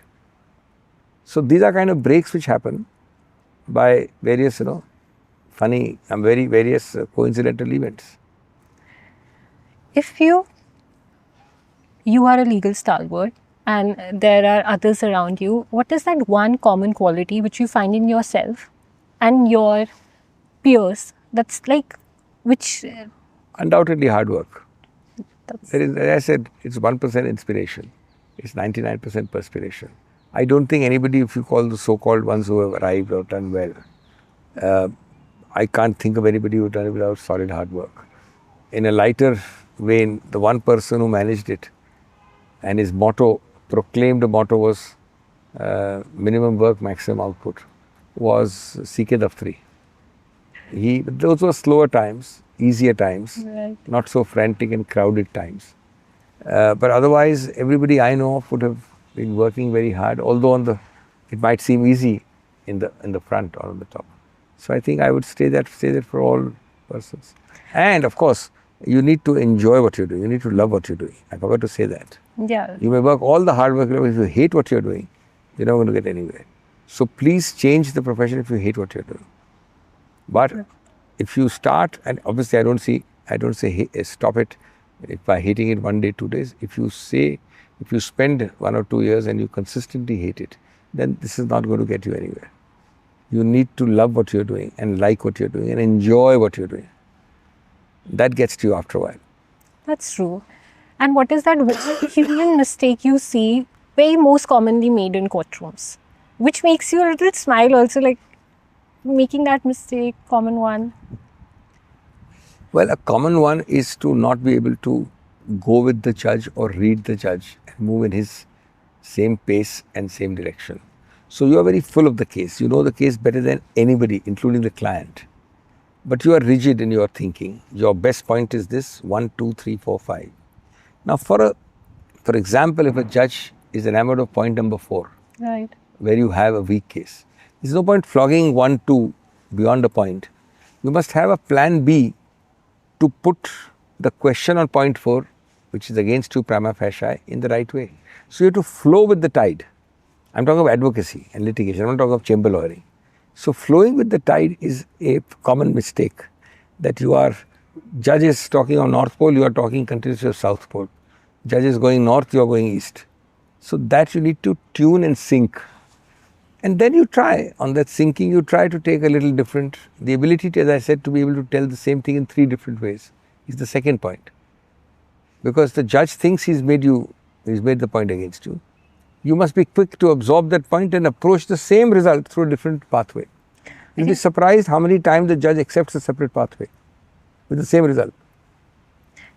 So these are kind of breaks which happen by various, funny and various coincidental events. If you are a legal stalwart and there are others around you, what is that one common quality which you find in yourself and your peers that's like, which... Undoubtedly hard work. There is, as I said, it's 1% inspiration. It's 99% perspiration. I don't think anybody, if you call the so-called ones who have arrived or done well, I can't think of anybody who done it without solid hard work. In a lighter vein, the one person who managed it and his motto, proclaimed motto was minimum work, maximum output, was CK Daftari. Those were slower times, easier times, right, not so frantic and crowded times. But otherwise, everybody I know of would have been working very hard, although it might seem easy in the front or on the top. So I think I would say that for all persons. And of course, you need to enjoy what you're doing. You need to love what you're doing. I forgot to say that. Yeah. You may work all the hard work, if you hate what you're doing, you're not going to get anywhere. So please change the profession if you hate what you're doing. But if you start, and obviously I don't say stop it by hating it 1 day, 2 days. If you spend 1 or 2 years and you consistently hate it, then this is not going to get you anywhere. You need to love what you're doing and like what you're doing and enjoy what you're doing. That gets to you after a while. That's true. And what is that human mistake you see very most commonly made in courtrooms, which makes you a little smile also, like making that mistake, common one? Well, a common one is to not be able to go with the judge or read the judge and move in his same pace and same direction. So you are very full of the case. You know the case better than anybody, including the client. But you are rigid in your thinking. Your best point is this: 1, 2, 3, 4, 5. Now, for example, if a judge is enamored of point number 4, Right. where you have a weak case, there's no point flogging 1, 2 beyond a point. You must have a plan B to put the question on point 4, which is against you prima facie, in the right way. So you have to flow with the tide. I'm talking of advocacy and litigation. I'm not talking of chamber lawyering. So flowing with the tide is a common mistake, that you are, judge is talking on North Pole, you are talking continuously of South Pole. Judge is going north, you are going east. So that you need to tune and sync. And then you try, on that syncing, you try to take a little different. The ability, as I said, to be able to tell the same thing in 3 different ways is the second point. Because the judge thinks he's made the point against you. You must be quick to absorb that point and approach the same result through a different pathway. You'll be surprised how many times the judge accepts a separate pathway with the same result.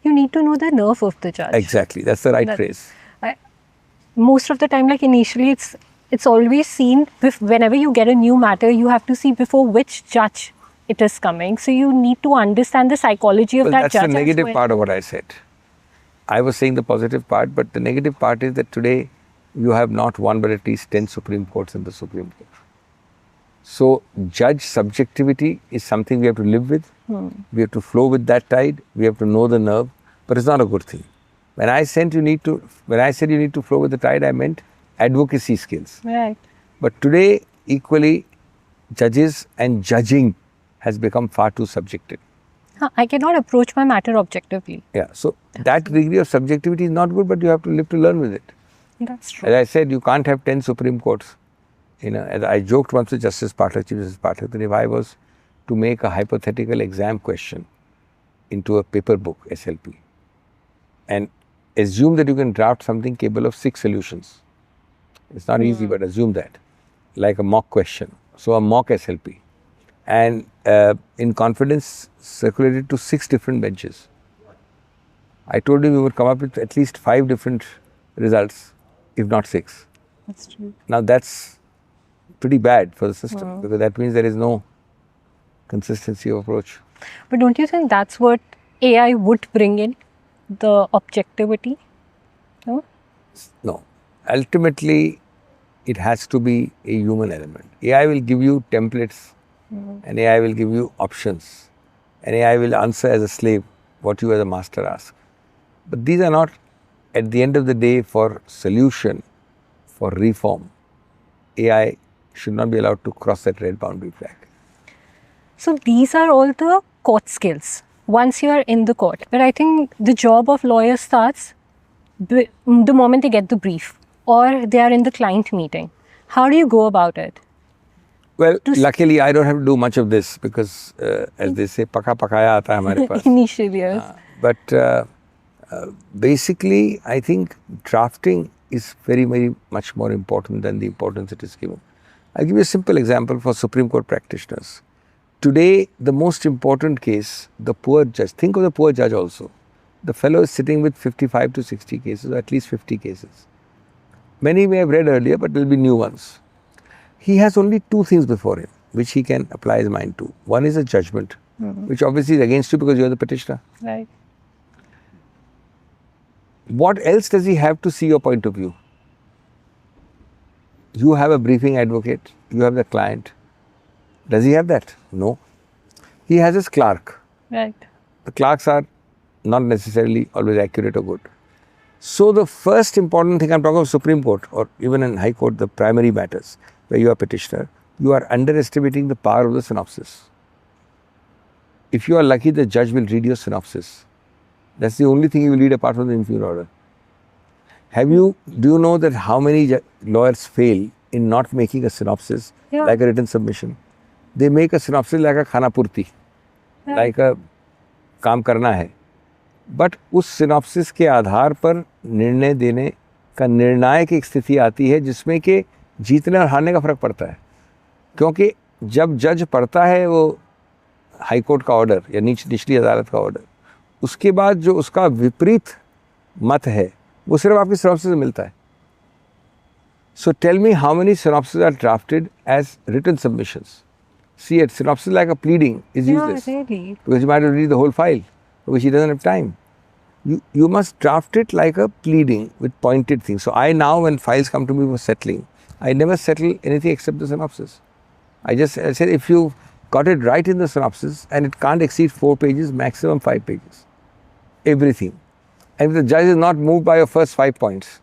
You need to know the nerve of the judge. Exactly, that's the right phrase. Most of the time, like initially, it's always seen, whenever you get a new matter, you have to see before which judge it is coming. So you need to understand the psychology of that judge. That's the negative part of what I said. I was saying the positive part, but the negative part is that today you have not one but at least 10 Supreme Courts in the Supreme Court. So judge subjectivity is something we have to live with. We have to flow with that tide. We have to know the nerve, but it's not a good thing. When I said you need to flow with the tide, I meant advocacy skills. Right. But today, equally, judges and judging has become far too subjective. I cannot approach my matter objectively. Yeah, so that degree of subjectivity is not good, but you have to live to learn with it. That's true. As I said, you can't have 10 Supreme Courts. As I joked once with Justice Pathak, Chief Justice Pathak, that if I was to make a hypothetical exam question into a paper book, SLP, and assume that you can draft something capable of 6 solutions. It's not easy, but assume that, like a mock question. So a mock SLP. And in confidence, circulated to 6 different benches. I told him we would come up with at least 5 different results, if not 6. That's true. Now that's pretty bad for the system, because that means there is no consistency of approach. But don't you think that's what AI would bring in? The objectivity? No? No. Ultimately, it has to be a human element. AI will give you templates, and AI will give you options, and AI will answer as a slave what you as a master ask. But these are not, at the end of the day, for solution, for reform. AI should not be allowed to cross that red boundary flag. So these are all the court skills once you are in the court. But I think the job of lawyers starts the moment they get the brief or they are in the client meeting. How do you go about it? Well, luckily I don't have to do much of this because as they say, paka pakaya aata hai hamare paas. Initially, yes. But basically, I think drafting is very, very much more important than the importance it is given. I'll give you a simple example for Supreme Court practitioners. Today, the most important case, the poor judge, think of the poor judge also. The fellow is sitting with 55 to 60 cases, or at least 50 cases. Many may have read earlier, but there will be new ones. He has only 2 things before him, which he can apply his mind to. One is a judgment, which obviously is against you because you are the petitioner. Right. What else does he have to see your point of view? You have a briefing advocate, you have the client. Does he have that? No. He has his clerk. Right. The clerks are not necessarily always accurate or good. So the first important thing, I'm talking of Supreme Court or even in High Court, the primary matters where you are petitioner, you are underestimating the power of the synopsis. If you are lucky, the judge will read your synopsis. That's the only thing you will read apart from the inferior order. Do you know that how many lawyers fail in not making a synopsis like a written submission? They make a synopsis like a khana purti, like a काम करना है. But उस synopsis के आधार पर निर्णय देने का निर्णायक एक स्थिति आती है जिसमें कि जीतने और हारने का फर्क पड़ता है. क्योंकि जब जज पढ़ता है वो हाई कोर्ट का ऑर्डर या निचली अदालत का ऑर्डर, उसके बाद जो उसका विपरीत मत है वो सिर्फ आपकी सिनॉप्सिस से मिलता है. So tell me how many synopses are drafted as written submissions. See, a synopsis like a pleading is useless. Really. Because you might have to read the whole file, for which he doesn't have time. You must draft it like a pleading with pointed things. So I now, when files come to me for settling, I never settle anything except the synopsis. I said, if you got it right in the synopsis and it can't exceed 4 pages, maximum 5 pages. Everything. And if the judge is not moved by your first 5 points,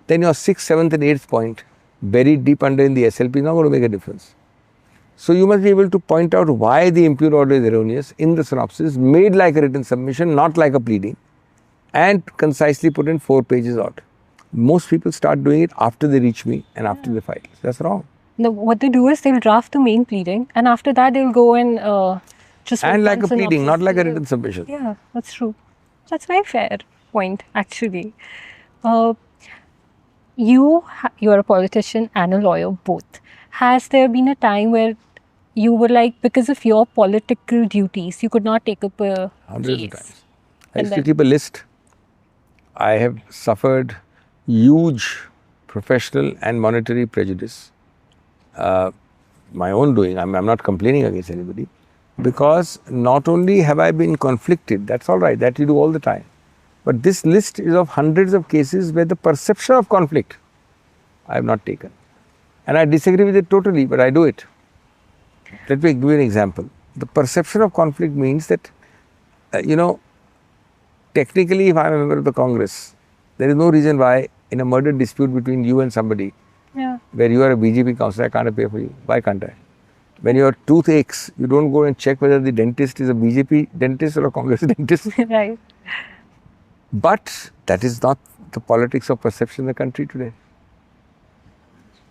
then your 6th, 7th and 8th point buried deep under in the SLP is not going to make a difference. So you must be able to point out why the impugn order is erroneous in the synopsis, made like a written submission, not like a pleading, and concisely put in 4 pages out. Most people start doing it after they reach me and after they file. That's wrong. No, what they do is they'll draft the main pleading, and after that they'll go and just. And like a pleading, not like a written submission. Yeah, that's true. That's a very fair point, actually. You're a politician and a lawyer, both. Has there been a time where you were like, because of your political duties, you could not take up a Hundreds case? of times. I used to keep a list. I have suffered huge professional and monetary prejudice. My own doing. I'm not complaining against anybody. Because not only have I been conflicted, that's all right, that you do all the time. But this list is of hundreds of cases where the perception of conflict I have not taken. And I disagree with it totally, but I do it. Let me give you an example. The perception of conflict means that, technically if I am a member of the Congress, there is no reason why in a murder dispute between you and somebody, where you are a BJP councillor, I can't pay for you. Why can't I? When your tooth aches, you don't go and check whether the dentist is a BJP dentist or a Congress dentist. Right. But that is not the politics of perception in the country today.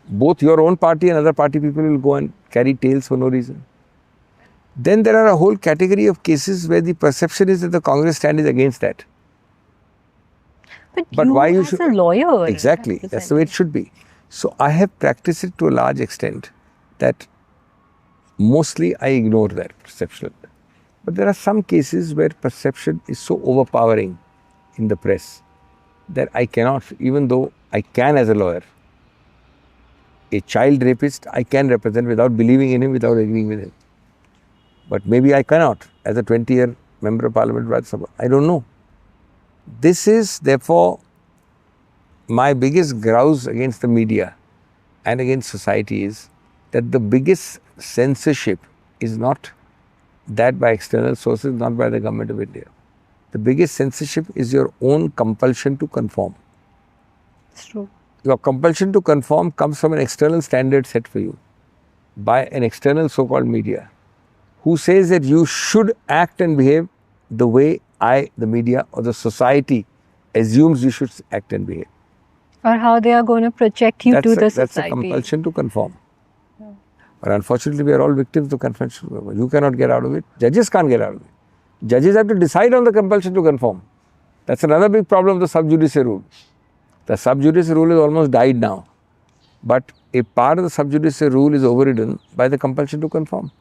Both your own party and other party people will go and carry tails for no reason. Then there are a whole category of cases where the perception is that the Congress stand is against that. But why you as should, a lawyer. exactly, that's the way it should be. So I have practiced it to a large extent that mostly I ignore that perception. But there are some cases where perception is so overpowering in the press that I cannot, even though I can as a lawyer, a child rapist I can represent without believing in him, without agreeing with him. But maybe I cannot as a 20-year member of Parliament. I don't know. This is therefore my biggest grouse against the media and against society is that the biggest censorship is not that by external sources, not by the government of India. The biggest censorship is your own compulsion to conform. It's true. Your compulsion to conform comes from an external standard set for you by an external so-called media who says that you should act and behave the way the media or the society assumes you should act and behave. Or how they are going to project you to the society. That's a compulsion to conform. Yeah. But unfortunately, we are all victims of compulsion. You cannot get out of it. Judges can't get out of it. Judges have to decide on the compulsion to conform. That's another big problem of the sub judice rule. The sub judice rule has almost died now. But a part of the sub judice rule is overridden by the compulsion to conform.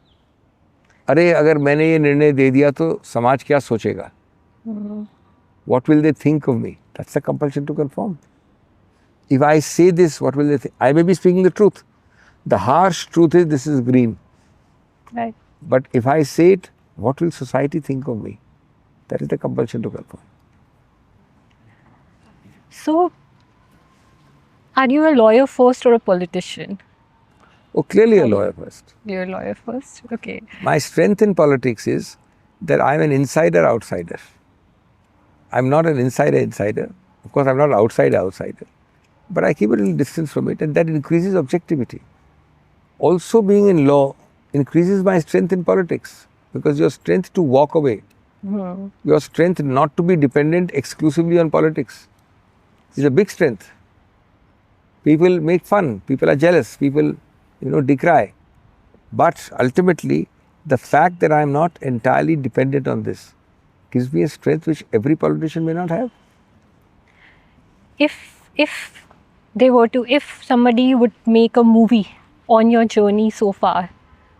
अरे अगर मैंने ये निर्णय दे दिया तो समाज क्या सोचेगा? What will they think of me? That's the compulsion to conform. If I say this, what will they think? I may be speaking the truth. The harsh truth is this is green. Right. But if I say it, what will society think of me? That is the compulsion to conform. So, are you a lawyer first or a politician? Oh, clearly a lawyer first. You're a lawyer first? Okay. My strength in politics is that I'm an insider-outsider. I'm not an insider-insider. Of course, I'm not an outsider-outsider. But I keep a little distance from it and that increases objectivity. Also being in law increases my strength in politics because your strength to walk away, your strength not to be dependent exclusively on politics is a big strength. People make fun, people are jealous, people decry. But ultimately, the fact that I am not entirely dependent on this gives me a strength which every politician may not have. If somebody would make a movie on your journey so far,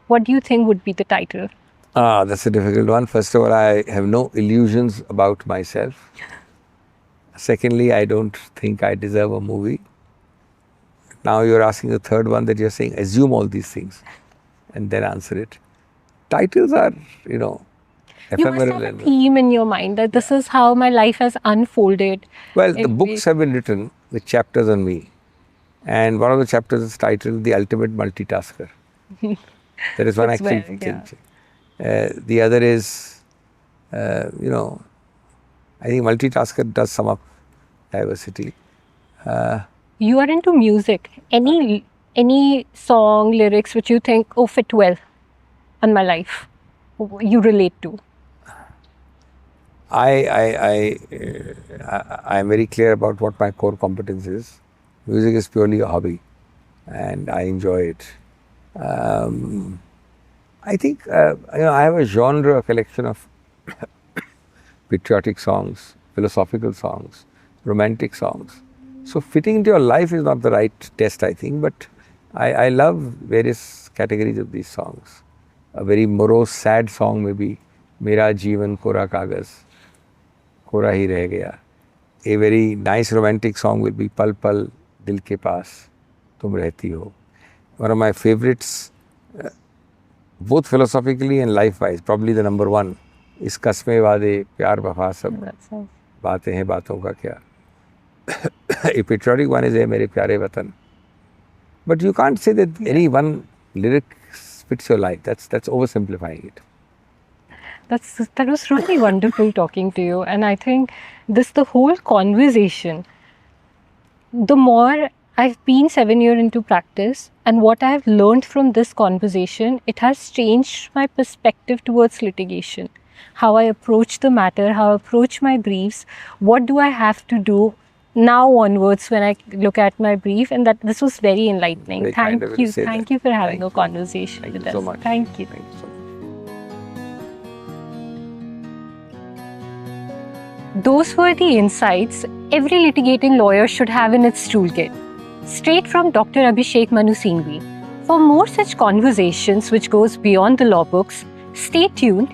what do you think would be the title? That's a difficult one. First of all, I have no illusions about myself. Secondly, I don't think I deserve a movie. Now you're asking the third one that you're saying, assume all these things and then answer it. Titles are, You must ephemeral. have a theme in your mind that this is how my life has unfolded. Well, the books have been written with chapters on me. And one of the chapters is titled The Ultimate Multitasker. That is one actually. The other is, I think multitasker does sum up diversity. You are into music. Any song, lyrics which you think, oh, fit well on my life, you relate to? I am very clear about what my core competence is. Music is purely a hobby, and I enjoy it. I think I have a genre, a collection of patriotic songs, philosophical songs, romantic songs. So fitting into your life is not the right test, I think, but I love various categories of these songs. A very morose, sad song may be Mera Jeevan Kora Kagaz, Kora Hi Reh Gaya. A very nice romantic song will be Pal Pal Dil Ke Paas Tum Rehti Ho. One of my favorites, both philosophically and life-wise, probably the number one, is Kasme Waade Pyar Wafa Sab Baatein Hain Baaton Ka Kya. A patriotic one is Mere Pyare Watan. But you can't say that any one lyric fits your life. That's oversimplifying it. That was really wonderful talking to you. And I think the whole conversation, the more I've been 7 years into practice, and what I've learned from this conversation, it has changed my perspective towards litigation. How I approach the matter, how I approach my briefs, what do I have to do now onwards when I look at my brief, and that this was very enlightening. Thank you for having a conversation with us. So much. Thank you. Thank you so much. Those were the insights every litigating lawyer should have in its toolkit. Straight from Dr. Abhishek Manu Singhvi. For more such conversations which goes beyond the law books, stay tuned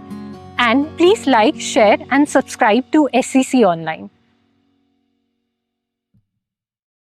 and please like, share and subscribe to SCC Online.